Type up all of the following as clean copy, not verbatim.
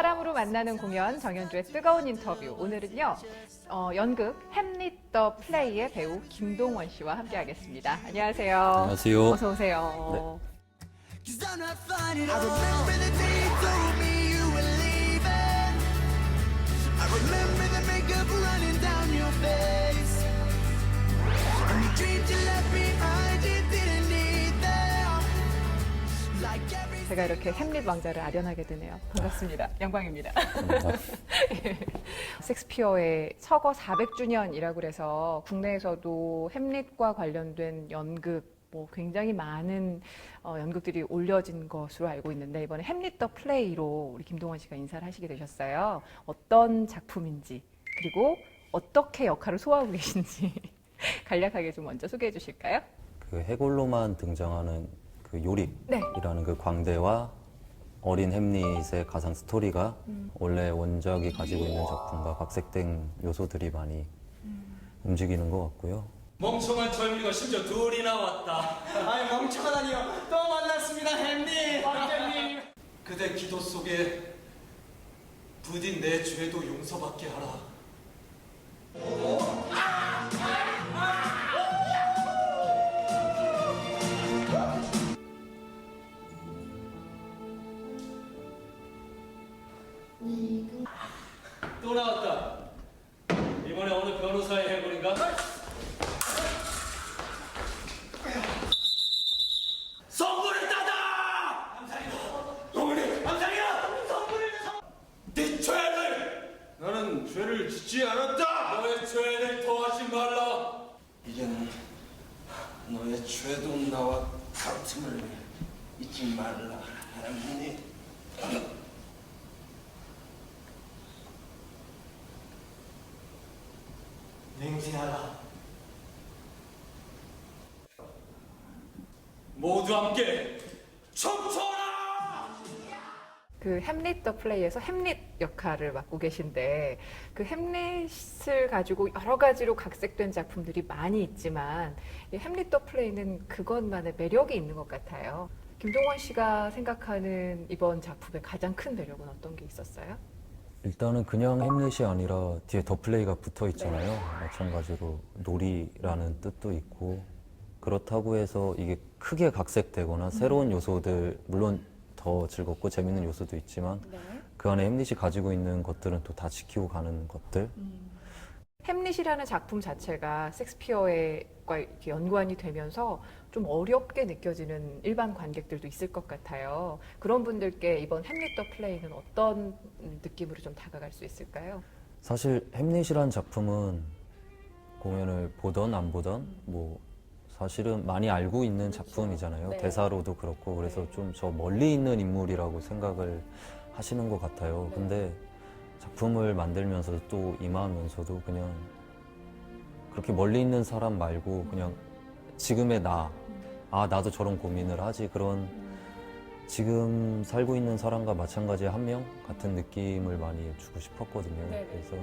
사람으로 만나는 공연 정연주의 뜨거운 인터뷰. 오늘은요 연극 햄릿 더 플레이의 배우 김동원 씨와 함께하겠습니다. 안녕하세요. 안녕하세요. 어서 오세요. 제가 이렇게 햄릿 왕자를 아련하게 되네요. 반갑습니다. 영광입니다. 예. 섹스피어의 서거 400주년이라고 그래서 국내에서도 햄릿과 관련된 연극 굉장히 많은 연극들이 올려진 것으로 알고 있는데 이번에 햄릿 더 플레이로 우리 김동원 씨가 인사를 하시게 되셨어요. 어떤 작품인지 그리고 어떻게 역할을 소화하고 계신지 간략하게 좀 먼저 소개해 주실까요? 그 해골로만 등장하는 그 요립이라는 그 광대와 어린 햄릿의 가상 스토리가 원래 원작이 가지고 있는 작품과 각색된 요소들이 많이 움직이는 것 같고요. 멍청한 젊은이가 심지어 둘이 나왔다. 아니 멍청하다니요. 또 만났습니다 햄님. 왕자님. 그대 기도 속에 부디 내 죄도 용서받게 하라. 또 나왔다. 이번에 어느 변호사의 해골인가? 성불을 따다! 암살이다! 어머니! 암살이야! 성불을 네 죄를! 나는 죄를 짓지 않았다! 너의 죄를 더하지 말라! 이제는 너의 죄도 나와 같음을 잊지 말라 하니 맹세하라. 모두 함께 춤춰라! 그 햄릿 더 플레이에서 햄릿 역할을 맡고 계신데 그 햄릿을 가지고 여러 가지로 각색된 작품들이 많이 있지만 이 햄릿 더 플레이는 그것만의 매력이 있는 것 같아요. 김동원 씨가 생각하는 이번 작품의 가장 큰 매력은 어떤 게 있었어요? 일단은 그냥 햄릿이 아니라 뒤에 더 플레이가 붙어 있잖아요. 마찬가지로 놀이라는 뜻도 있고 그렇다고 해서 이게 크게 각색되거나 새로운 요소들 물론 더 즐겁고 재밌는 요소도 있지만 그 안에 햄릿이 가지고 있는 것들은 또 다 지키고 가는 것들. 햄릿이라는 작품 자체가 섹스피어과 이렇게 연관이 되면서 좀 어렵게 느껴지는 일반 관객들도 있을 것 같아요. 그런 분들께 이번 햄릿 더 플레이는 어떤 느낌으로 좀 다가갈 수 있을까요? 사실 햄릿이라는 작품은 공연을 보던 안 보던 사실은 많이 알고 있는 작품이잖아요. 네. 대사로도 그렇고 그래서 네. 좀 저 멀리 있는 인물이라고 생각을 하시는 것 같아요. 네. 근데 작품을 만들면서도 또 임하면서도 그냥 그렇게 멀리 있는 사람 말고 그냥 지금의 나도 저런 고민을 하지 그런 지금 살고 있는 사람과 마찬가지의 한 명 같은 느낌을 많이 주고 싶었거든요. 네네. 그래서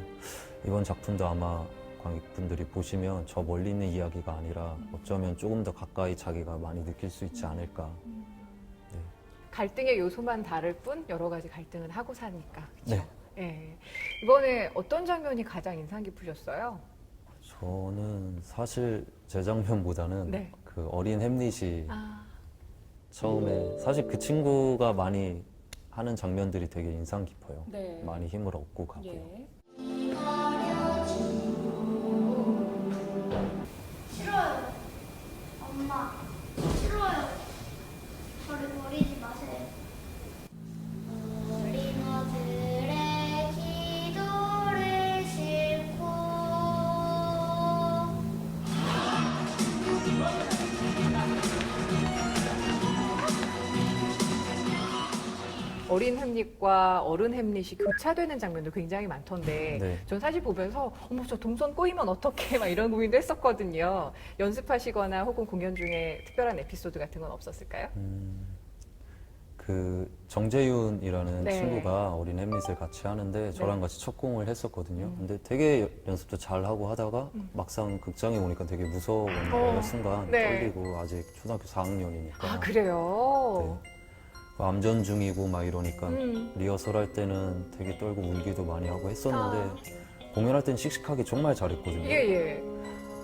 이번 작품도 아마 관객분들이 보시면 저 멀리 있는 이야기가 아니라 어쩌면 조금 더 가까이 자기가 많이 느낄 수 있지 않을까. 네. 갈등의 요소만 다를 뿐 여러 가지 갈등은 하고 사니까. 그렇죠? 네. 예. 이번에 어떤 장면이 가장 인상 깊으셨어요? 저는 사실 제 장면보다는 네. 그 어린 햄릿이 아, 처음에 사실 그 친구가 많이 하는 장면들이 되게 인상 깊어요. 네. 많이 힘을 얻고 가고요. 예. 싫어요. 엄마, 싫어요. 저를 버리지 마세요. 어린아들의 기도를 싣고 어린 햄릿과 어른 햄릿이 교차되는 장면도 굉장히 많던데 네. 전 사실 보면서 어머 저 동선 꼬이면 어떡해 막 이런 고민도 했었거든요. 연습하시거나 혹은 공연 중에 특별한 에피소드 같은 건 없었을까요? 그 정재윤이라는 네. 친구가 어린 햄릿을 같이 하는데 저랑 같이 첫 공을 했었거든요. 근데 되게 연습도 잘 하고 하다가 막상 극장에 오니까 되게 무서운 거예요. 순간 네. 떨리고 아직 초등학교 4학년이니까. 아 그래요? 네. 암전 중이고 막 이러니까 리허설 할 때는 되게 떨고 울기도 많이 하고 했었는데 공연할 땐 씩씩하게 정말 잘했거든요. 예.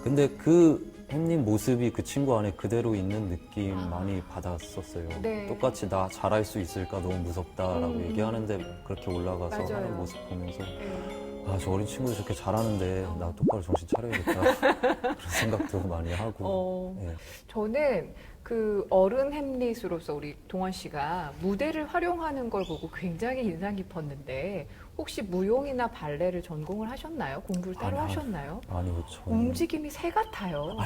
근데 그 햄님 모습이 그 친구 안에 그대로 있는 느낌 많이 받았었어요. 네. 똑같이 나 잘할 수 있을까 너무 무섭다라고 얘기하는데 그렇게 올라가서 맞아요. 하는 모습 보면서 예. 아, 저 어린 친구도 저렇게 잘하는데 나 똑바로 정신 차려야겠다 그런 생각도 많이 하고 예. 저는 그 어른 햄릿으로서 우리 동원 씨가 무대를 활용하는 걸 보고 굉장히 인상 깊었는데 혹시 무용이나 발레를 전공을 하셨나요? 공부를 따로 아니, 하셨나요? 아니요 저는 움직임이 새 같아요.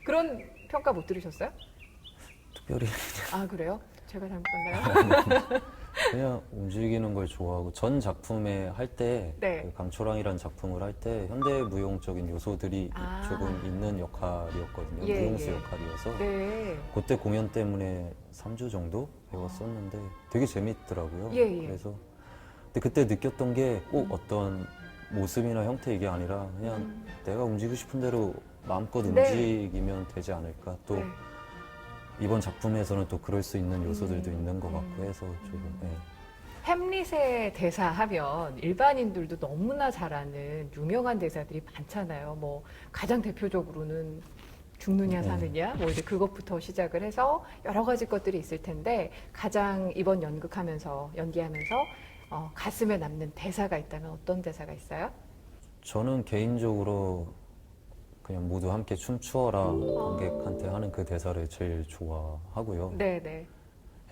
그런 평가 못 들으셨어요? 특별히 아 그래요? 제가 잘못했나요? 그냥 움직이는 걸 좋아하고 전 작품에 할 때 네. 그 강초랑이라는 작품을 할 때 현대 무용적인 요소들이 아. 조금 있는 역할이었거든요. 예, 무용수 예. 역할이어서 네. 그때 공연 때문에 3주 정도 배웠었는데 되게 재밌더라고요. 예. 그래서 근데 그때 느꼈던 게 꼭 어떤 모습이나 형태 이게 아니라 그냥 내가 움직이고 싶은 대로 마음껏 네. 움직이면 되지 않을까. 또 네. 이번 작품에서는 또 그럴 수 있는 요소들도 있는 것 같고 해서 조금 예. 햄릿의 대사 하면 일반인들도 너무나 잘 아는 유명한 대사들이 많잖아요. 뭐 가장 대표적으로는 죽느냐 사느냐 뭐 이제 그것부터 시작을 해서 여러 가지 것들이 있을 텐데 가장 이번 연기하면서 가슴에 남는 대사가 있다면 어떤 대사가 있어요? 저는 개인적으로 그냥 모두 함께 춤추어라 관객한테 하는 그 대사를 제일 좋아하고요. 네네.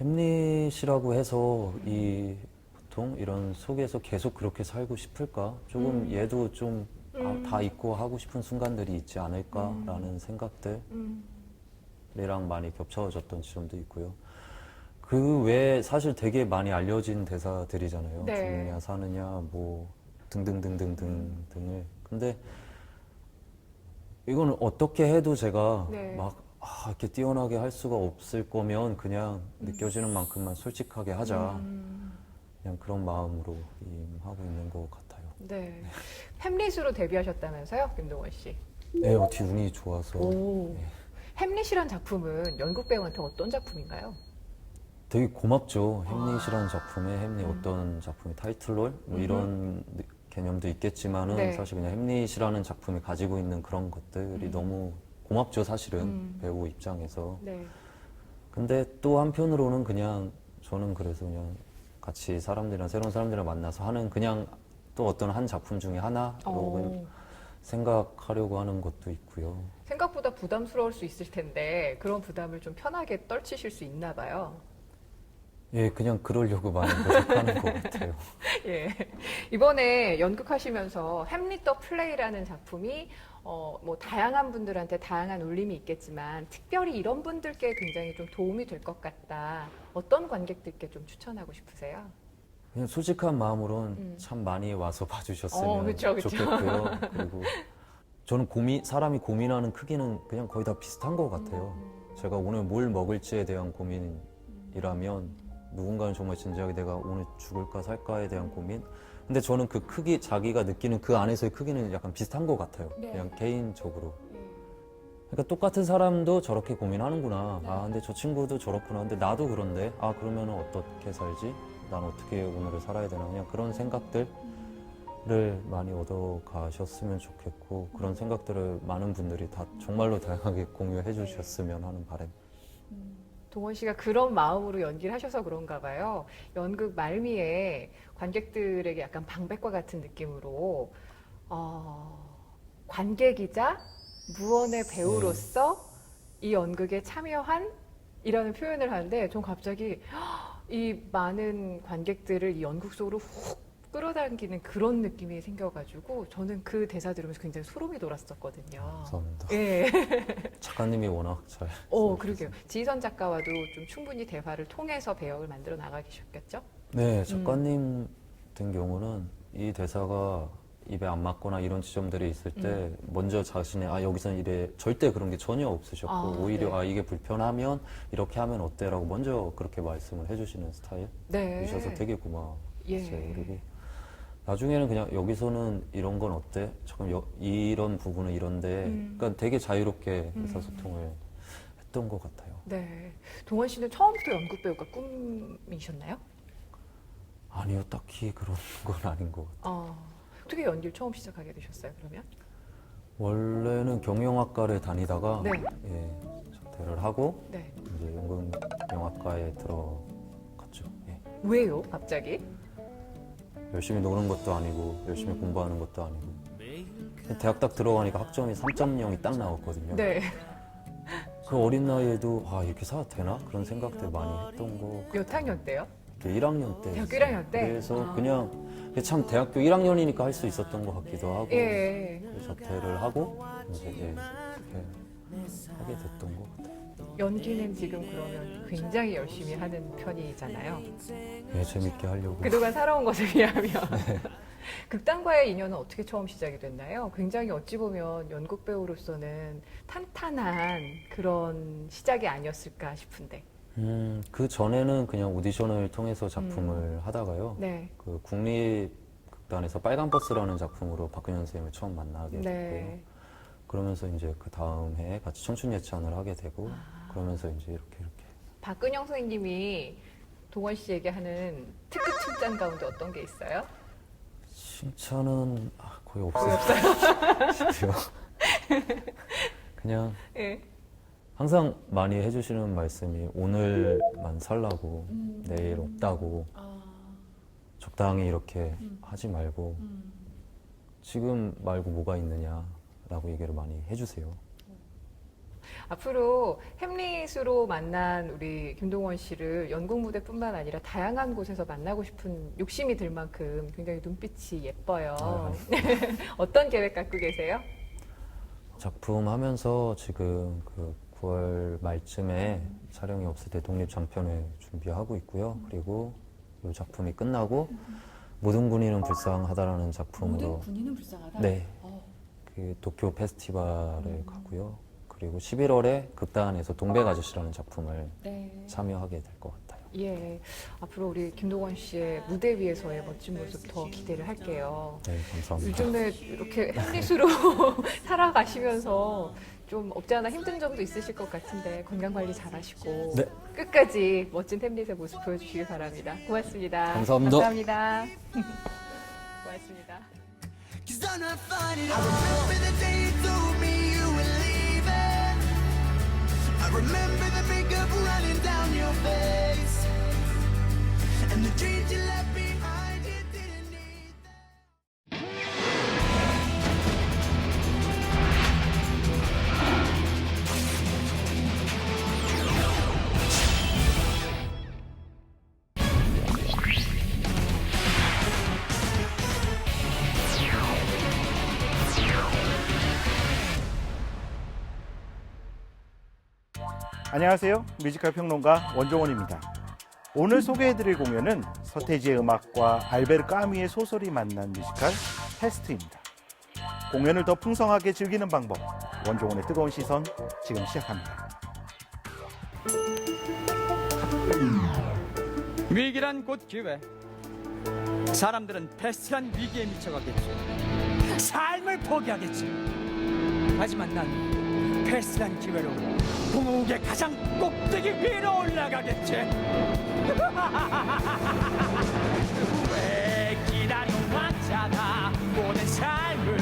햄릿이라고 해서 이 보통 이런 속에서 계속 그렇게 살고 싶을까? 조금 얘도 좀 다 잊고 하고 싶은 순간들이 있지 않을까라는 생각들이랑 많이 겹쳐졌던 지점도 있고요. 그 외에 사실 되게 많이 알려진 대사들이잖아요. 네. 죽느냐 사느냐 뭐 등등등등등을. 근데 이거는 어떻게 해도 제가 네. 막 이렇게 뛰어나게 할 수가 없을 거면 그냥 느껴지는 만큼만 솔직하게 하자. 그냥 그런 마음으로 하고 있는 것 같아요. 네. 햄릿으로 데뷔하셨다면서요, 김동원 씨? 네, 어떻게 운이 좋아서 오. 햄릿이란 작품은 연극 배우한테 어떤 작품인가요? 되게 고맙죠. 햄릿이라는 작품에 햄릿 어떤 작품이 타이틀롤 뭐 이런 개념도 있겠지만은 네. 사실 그냥 햄릿이라는 작품이 가지고 있는 그런 것들이 너무 고맙죠, 사실은 배우 입장에서. 네. 근데 또 한편으로는 그냥 저는 그래서 그냥 같이 사람들이랑 새로운 사람들이랑 만나서 하는 그냥 또 어떤 한 작품 중에 하나로 그냥 생각하려고 하는 것도 있고요. 생각보다 부담스러울 수 있을 텐데 그런 부담을 좀 편하게 떨치실 수 있나 봐요. 예, 그냥 그러려고 많이 노력하는 것 같아요. 예. 이번에 연극하시면서 햄릿 더 플레이라는 작품이 뭐 다양한 분들한테 다양한 울림이 있겠지만 특별히 이런 분들께 굉장히 좀 도움이 될 것 같다. 어떤 관객들께 좀 추천하고 싶으세요? 그냥 솔직한 마음으로는 참 많이 와서 봐주셨으면 그쵸. 좋겠고요. 그리고 저는 사람이 고민하는 크기는 그냥 거의 다 비슷한 것 같아요. 제가 오늘 뭘 먹을지에 대한 고민이라면 누군가는 정말 진지하게 내가 오늘 죽을까 살까에 대한 고민. 근데 저는 그 크기, 자기가 느끼는 그 안에서의 크기는 약간 비슷한 것 같아요. 네. 그냥 개인적으로. 그러니까 똑같은 사람도 저렇게 고민하는구나. 근데 저 친구도 저렇구나. 근데 나도 그런데, 그러면 어떻게 살지? 난 어떻게 오늘을 살아야 되나? 그냥 그런 생각들을 많이 얻어가셨으면 좋겠고, 그런 생각들을 많은 분들이 다 정말로 다양하게 공유해 주셨으면 하는 바람. 동원 씨가 그런 마음으로 연기를 하셔서 그런가 봐요. 연극 말미에 관객들에게 약간 방백과 같은 느낌으로 관객이자 무언의 배우로서 이 연극에 참여한 이라는 표현을 하는데 전 갑자기 이 많은 관객들을 이 연극 속으로 훅 끌어당기는 그런 느낌이 생겨가지고 저는 그 대사 들으면서 굉장히 소름이 돋았었거든요. 감사합니다. 예. 작가님이 워낙 잘. 그러게요. 지희선 작가와도 좀 충분히 대화를 통해서 배역을 만들어 나가셨겠죠? 네, 작가님 같은 경우는 이 대사가 입에 안 맞거나 이런 지점들이 있을 때 먼저 자신의 여기서는 이래 절대 그런 게 전혀 없으셨고 오히려 네. 이게 불편하면 이렇게 하면 어때라고 먼저 그렇게 말씀을 해주시는 스타일이셔서 네. 되게 고마웠어요. 예. 그리고 나중에는 그냥 여기서는 이런 건 어때? 잠깐 이런 부분은 이런데 그러니까 되게 자유롭게 의사소통을 했던 것 같아요. 네. 동원 씨는 처음부터 연극 배우가 꿈이셨나요? 아니요, 딱히 그런 건 아닌 것 같아요. 어떻게 연기를 처음 시작하게 되셨어요, 그러면? 원래는 경영학과를 다니다가 네. 예, 자퇴를 하고 네. 이제 연극영화과에 들어갔죠. 예. 왜요, 갑자기? 열심히 노는 것도 아니고 열심히 공부하는 것도 아니고 대학 딱 들어가니까 학점이 3.0이 딱 나왔거든요. 네. 그 어린 나이에도 이렇게 살아도 되나? 그런 생각들 많이 했던 거. 몇 학년 때요? 1학년 때. 대학교 1학년 때? 그래서 그냥 참 대학교 1학년이니까 할 수 있었던 것 같기도 하고 예. 자퇴를 하고 이제 그렇게 하게 됐던 것 같아요. 연기는 지금 그러면 굉장히 열심히 하는 편이잖아요. 예, 재밌게 하려고. 그동안 살아온 것에 비하면. 극단과의 인연은 어떻게 처음 시작이 됐나요? 굉장히 어찌 보면 연극 배우로서는 탄탄한 그런 시작이 아니었을까 싶은데. 그 전에는 그냥 오디션을 통해서 작품을 하다가요. 네. 그 국립극단에서 빨간 버스라는 작품으로 박근현 선생님을 처음 만나게 됐고요. 네. 그러면서 이제 그 다음 해에 같이 청춘 예찬을 하게 되고 그러면서 이제 이렇게 박근영 선생님이 동원 씨에게 하는 특급 칭찬 가운데 어떤 게 있어요? 칭찬은 거의 없어요. 싶어요. 그냥 예. 항상 많이 해주시는 말씀이 오늘만 살라고 내일 없다고 적당히 이렇게 하지 말고 지금 말고 뭐가 있느냐라고 얘기를 많이 해주세요. 앞으로 햄릿으로 만난 우리 김동원 씨를 연극 무대뿐만 아니라 다양한 곳에서 만나고 싶은 욕심이 들 만큼 굉장히 눈빛이 예뻐요. 어떤 계획 갖고 계세요? 작품 하면서 지금 그 9월 말쯤에 촬영이 없을 때 독립 장편을 준비하고 있고요. 그리고 이 작품이 끝나고 모든 군인은 불쌍하다라는 작품으로 모든 군인은 불쌍하다? 네, 그 도쿄 페스티벌에 가고요. 그리고 11월에 극단에서 동백 아저씨라는 작품을 네. 참여하게 될 것 같아요. 예. 앞으로 우리 김동원 씨의 무대 위에서의 멋진 모습 더 기대를 할게요. 네, 감사합니다. 요즘에 이렇게 햄릿으로 살아가시면서 좀 없지 않아 힘든 점도 있으실 것 같은데 건강 관리 잘하시고 네. 끝까지 멋진 햄릿의 모습 보여주시기 바랍니다. 고맙습니다. 감사합니다. 감사합니다. 고맙습니다. 'Cause I'm not finding it. I remember the day you told me you were leaving. I remember the makeup running down your face. And the dreams you left behind, you didn't need them. 안녕하세요. 뮤지컬 평론가 원종원입니다. 오늘 소개해드릴 공연은 서태지의 음악과 알베르 까미의 소설이 만난 뮤지컬 페스트입니다. 공연을 더 풍성하게 즐기는 방법, 원종원의 뜨거운 시선 지금 시작합니다. 위기란 곧 기회. 사람들은 패스트란 위기에 미쳐가겠지. 삶을 포기하겠지. 하지만 난 패스트란 기회로 공국의 가장 꼭대기 위로 올라가겠지. 왜 기다려왔잖아. 모든 삶을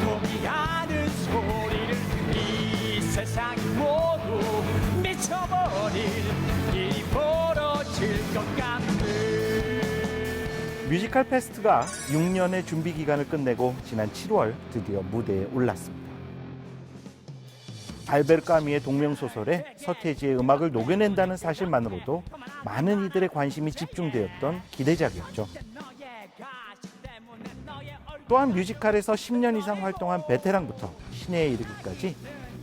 포기하는 소리를 이 세상이 모두 미쳐버릴 일이 벌어질 것 같네. 뮤지컬 페스트가 6년의 준비 기간을 끝내고 지난 7월 드디어 무대에 올랐습니다. 알베르 까미의 동명소설에 서태지의 음악을 녹여낸다는 사실만으로도 많은 이들의 관심이 집중되었던 기대작이었죠. 또한 뮤지컬에서 10년 이상 활동한 베테랑부터 신예에 이르기까지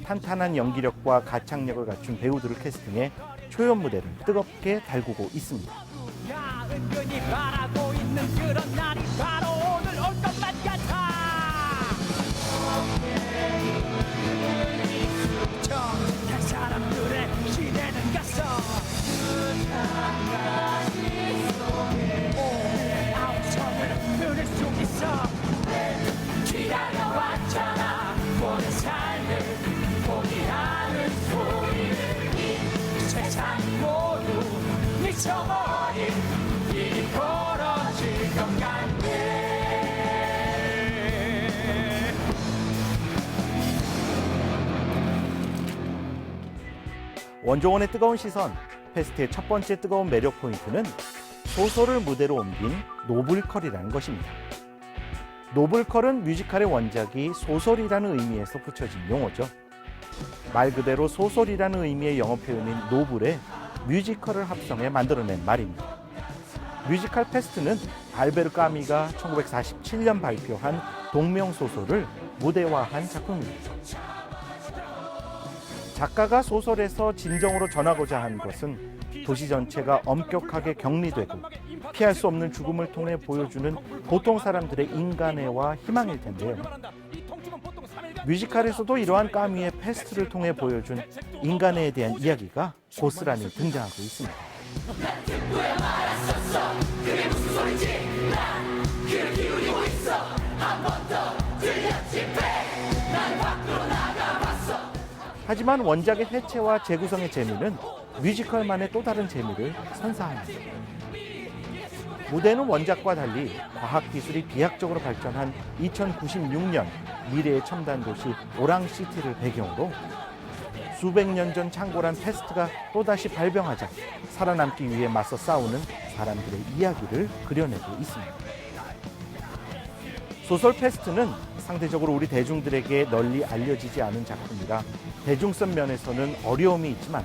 탄탄한 연기력과 가창력을 갖춘 배우들을 캐스팅해 초연 무대를 뜨겁게 달구고 있습니다. 은근히 바라고 있는 그런 날이 바로 오늘 올 것만 같아. 정직한 사람들의 기대는 갔어. 오늘의 아우성을 들을 수 있어. 기다려왔잖아. 모든 삶을 포기하는 소리를 원종원의 뜨거운 시선, 페스트의 첫 번째 뜨거운 매력 포인트는 소설을 무대로 옮긴 노블컬이라는 것입니다. 노블컬은 뮤지컬의 원작이 소설이라는 의미에서 붙여진 용어죠. 말 그대로 소설이라는 의미의 영어 표현인 노블에 뮤지컬을 합성해 만들어낸 말입니다. 뮤지컬 페스트는 알베르 까미가 1947년 발표한 동명소설을 무대화한 작품입니다. 작가가 소설에서 진정으로 전하고자 한 것은 도시 전체가 엄격하게 격리되고 피할 수 없는 죽음을 통해 보여주는 보통 사람들의 인간애와 희망일 텐데요. 뮤지컬에서도 이러한 까미의 페스트를 통해 보여준 인간애에 대한 이야기가 고스란히 등장하고 있습니다. 하지만 원작의 해체와 재구성의 재미는 뮤지컬만의 또 다른 재미를 선사합니다. 무대는 원작과 달리 과학기술이 비약적으로 발전한 2096년 미래의 첨단 도시 오랑시티를 배경으로 수백 년 전 창궐한 페스트가 또다시 발병하자 살아남기 위해 맞서 싸우는 사람들의 이야기를 그려내고 있습니다. 소설 페스트는 상대적으로 우리 대중들에게 널리 알려지지 않은 작품이라 대중성 면에서는 어려움이 있지만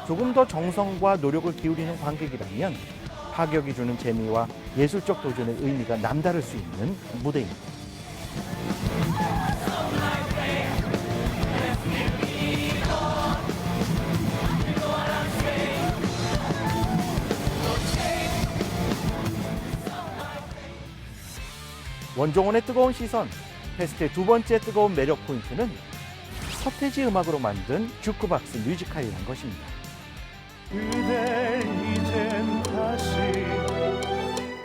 조금 더 정성과 노력을 기울이는 관객이라면 파격이 주는 재미와 예술적 도전의 의미가 남다를 수 있는 무대입니다. 원종원의 뜨거운 시선, 페스트의 두 번째 뜨거운 매력 포인트는 서태지 음악으로 만든 주크박스 뮤지컬이라는 것입니다. 그댈 이젠 다시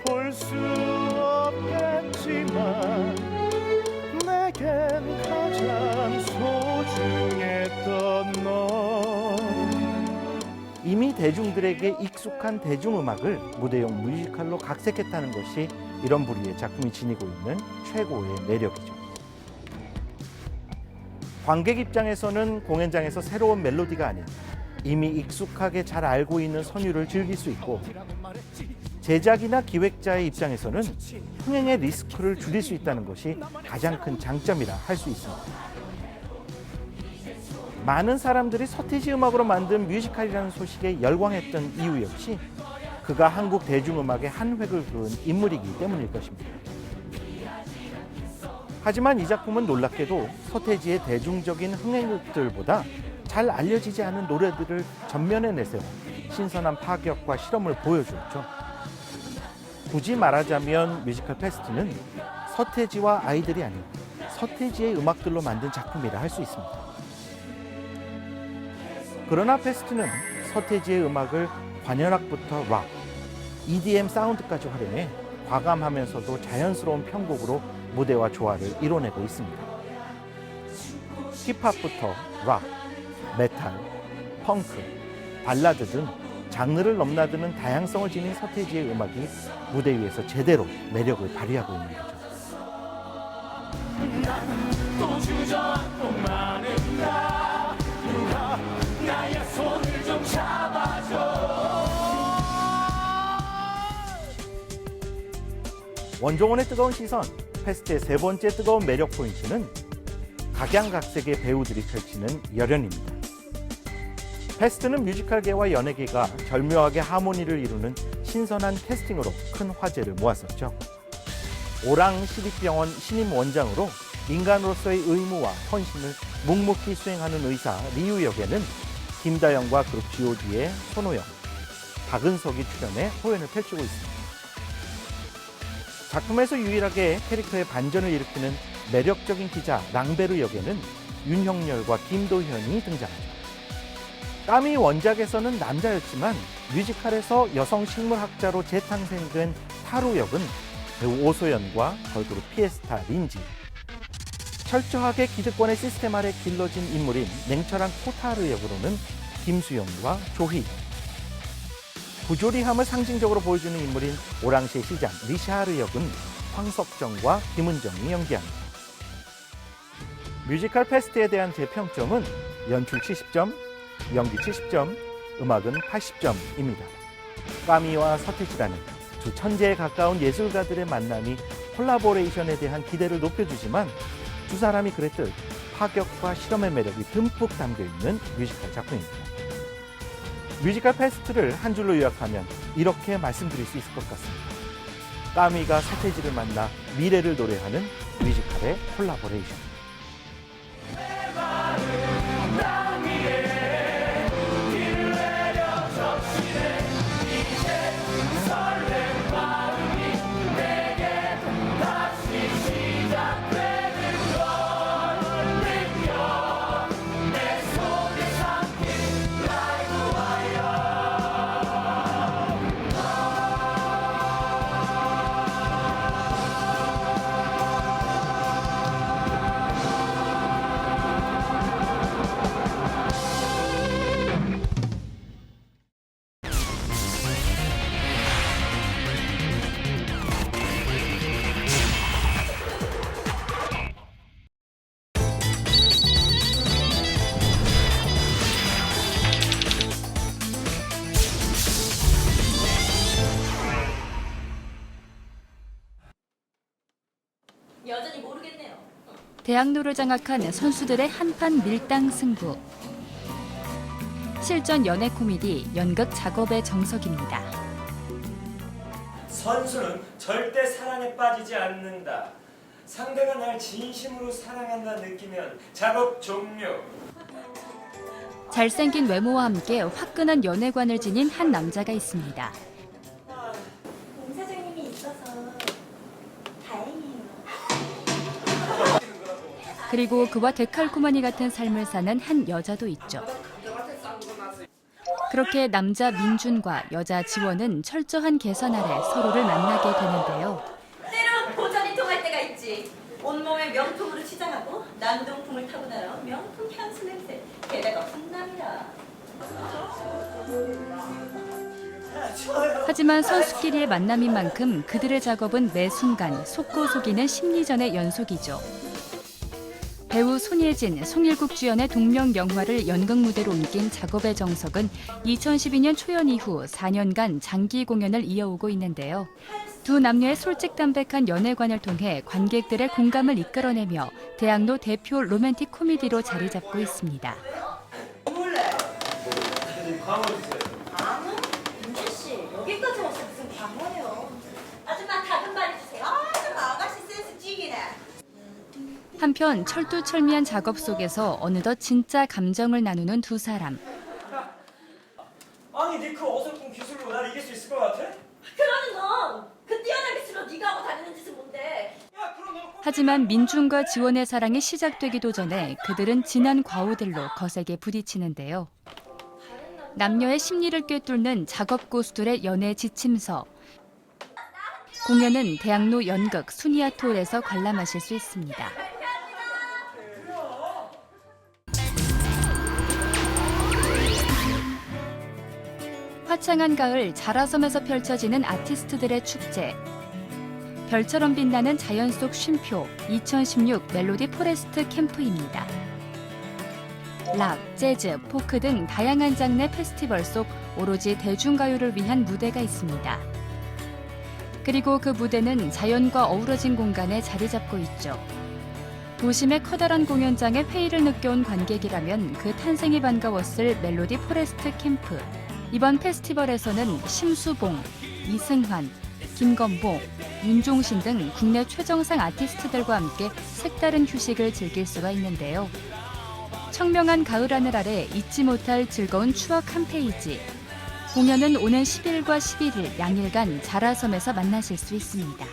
볼 수 없겠지만 내겐 가장 소중했던 너. 이미 대중들에게 익숙한 대중음악을 무대용 뮤지컬로 각색했다는 것이 이런 부류의 작품이 지니고 있는 최고의 매력이죠. 관객 입장에서는 공연장에서 새로운 멜로디가 아닌 이미 익숙하게 잘 알고 있는 선율을 즐길 수 있고, 제작이나 기획자의 입장에서는 흥행의 리스크를 줄일 수 있다는 것이 가장 큰 장점이라 할 수 있습니다. 많은 사람들이 서태지 음악으로 만든 뮤지컬이라는 소식에 열광했던 이유 역시 그가 한국 대중음악의 한 획을 그은 인물이기 때문일 것입니다. 하지만 이 작품은 놀랍게도 서태지의 대중적인 흥행곡들보다 잘 알려지지 않은 노래들을 전면에 내세워 신선한 파격과 실험을 보여주었죠. 굳이 말하자면 뮤지컬 페스트는 서태지와 아이들이 아닌 서태지의 음악들로 만든 작품이라 할 수 있습니다. 그러나 페스트는 서태지의 음악을 관현악부터 락, EDM 사운드까지 활용해 과감하면서도 자연스러운 편곡으로 무대와 조화를 이뤄내고 있습니다. 힙합부터 락, 메탈, 펑크, 발라드 등 장르를 넘나드는 다양성을 지닌 서태지의 음악이 무대 위에서 제대로 매력을 발휘하고 있는 거죠. 또 주저앉고 마는다. 누가 나의 손을 좀 잡아줘. 원종원의 뜨거운 시선, 페스트의 세 번째 뜨거운 매력 포인트는 각양각색의 배우들이 펼치는 열연입니다. 페스트는 뮤지컬계와 연예계가 절묘하게 하모니를 이루는 신선한 캐스팅으로 큰 화제를 모았었죠. 오랑시립병원 신임 원장으로 인간으로서의 의무와 헌신을 묵묵히 수행하는 의사 리우 역에는 김다영과 그룹 G.O.D의 손호영, 박은석이 출연해 호연을 펼치고 있습니다. 작품에서 유일하게 캐릭터의 반전을 일으키는 매력적인 기자 랑베르 역에는 윤형렬과 김도현이 등장하죠. 까미 원작에서는 남자였지만 뮤지컬에서 여성 식물학자로 재탄생된 타루 역은 배우 오소연과 걸그룹 피에스타 린지, 철저하게 기득권의 시스템 아래 길러진 인물인 냉철한 코타르 역으로는 김수영과 조희, 부조리함을 상징적으로 보여주는 인물인 오랑시의 시장 리샤르 역은 황석정과 김은정이 연기합니다. 뮤지컬 페스트에 대한 제 평점은 연출 70점, 연기 70점, 음악은 80점입니다. 까미와 서태지라는 두 천재에 가까운 예술가들의 만남이 콜라보레이션에 대한 기대를 높여주지만 두 사람이 그랬듯 파격과 실험의 매력이 듬뿍 담겨있는 뮤지컬 작품입니다. 뮤지컬 페스트를 한 줄로 요약하면 이렇게 말씀드릴 수 있을 것 같습니다. 까미가 서태지를 만나 미래를 노래하는 뮤지컬의 콜라보레이션. 여전히 모르겠네요. 대학로를 장악한 선수들의 한판 밀당 승부. 실전 연애 코미디 연극 작업의 정석입니다. 선수는 절대 사랑에 빠지지 않는다. 상대가 날 진심으로 사랑한다 느끼면 작업 종료. 잘생긴 외모와 함께 화끈한 연애관을 지닌 한 남자가 있습니다. 공 사장님이 있어서 다행이에요. 그리고 그와 데칼코마니 같은 삶을 사는 한 여자도 있죠. 그렇게 남자 민준과 여자 지원은 철저한 계산 아래 서로를 만나게 되는데요. 때론 고전이 통할 때가 있지. 온몸에 명품으로 치장하고 남동풍을 타고 날아 명품 향수 냄새. 게다가 훈남이라. 하지만 선수끼리의 만남인 만큼 그들의 작업은 매 순간 속고 속이는 심리전의 연속이죠. 배우 손예진, 송일국 주연의 동명 영화를 연극 무대로 옮긴 작업의 정석은 2012년 초연 이후 4년간 장기 공연을 이어오고 있는데요. 두 남녀의 솔직담백한 연애관을 통해 관객들의 공감을 이끌어내며 대학로 대표 로맨틱 코미디로 자리 잡고 있습니다. 광어 주세요. 광어? 민주씨 여기까지 와서 무슨 광어예요. 아줌마 다금바리 주세요. 아줌마 아가씨 센스 찌기네. 한편 철두철미한 작업 속에서 어느덧 진짜 감정을 나누는 두 사람. 아니 네 그 어설픈 기술로 날 이길 수 있을 것 같아? 그러는 건 그 뛰어난 기술로 네가 하고 다니는 짓은 뭔데? 야 그럼 너 하지만 민준과 지원의 사랑이 시작되기도 전에 그들은 진한 과오들로 거세게 부딪히는데요. 남녀의 심리를 꿰뚫는 작업 고수들의 연애 지침서. 공연은 대학로 연극 수니아톨에서 관람하실 수 있습니다. 화창한 가을 자라섬에서 펼쳐지는 아티스트들의 축제. 별처럼 빛나는 자연 속 쉼표 2016 멜로디 포레스트 캠프입니다. 락, 재즈, 포크 등 다양한 장르 페스티벌 속 오로지 대중가요를 위한 무대가 있습니다. 그리고 그 무대는 자연과 어우러진 공간에 자리 잡고 있죠. 도심의 커다란 공연장에 회의를 느껴온 관객이라면 그 탄생이 반가웠을 멜로디 포레스트 캠프. 이번 페스티벌에서는 심수봉, 이승환, 김건모, 윤종신 등 국내 최정상 아티스트들과 함께 색다른 휴식을 즐길 수가 있는데요. 청명한 가을 하늘 아래 잊지 못할 즐거운 추억 한 페이지. 공연은 오는 10일과 11일 양일간 자라섬에서 만나실 수 있습니다.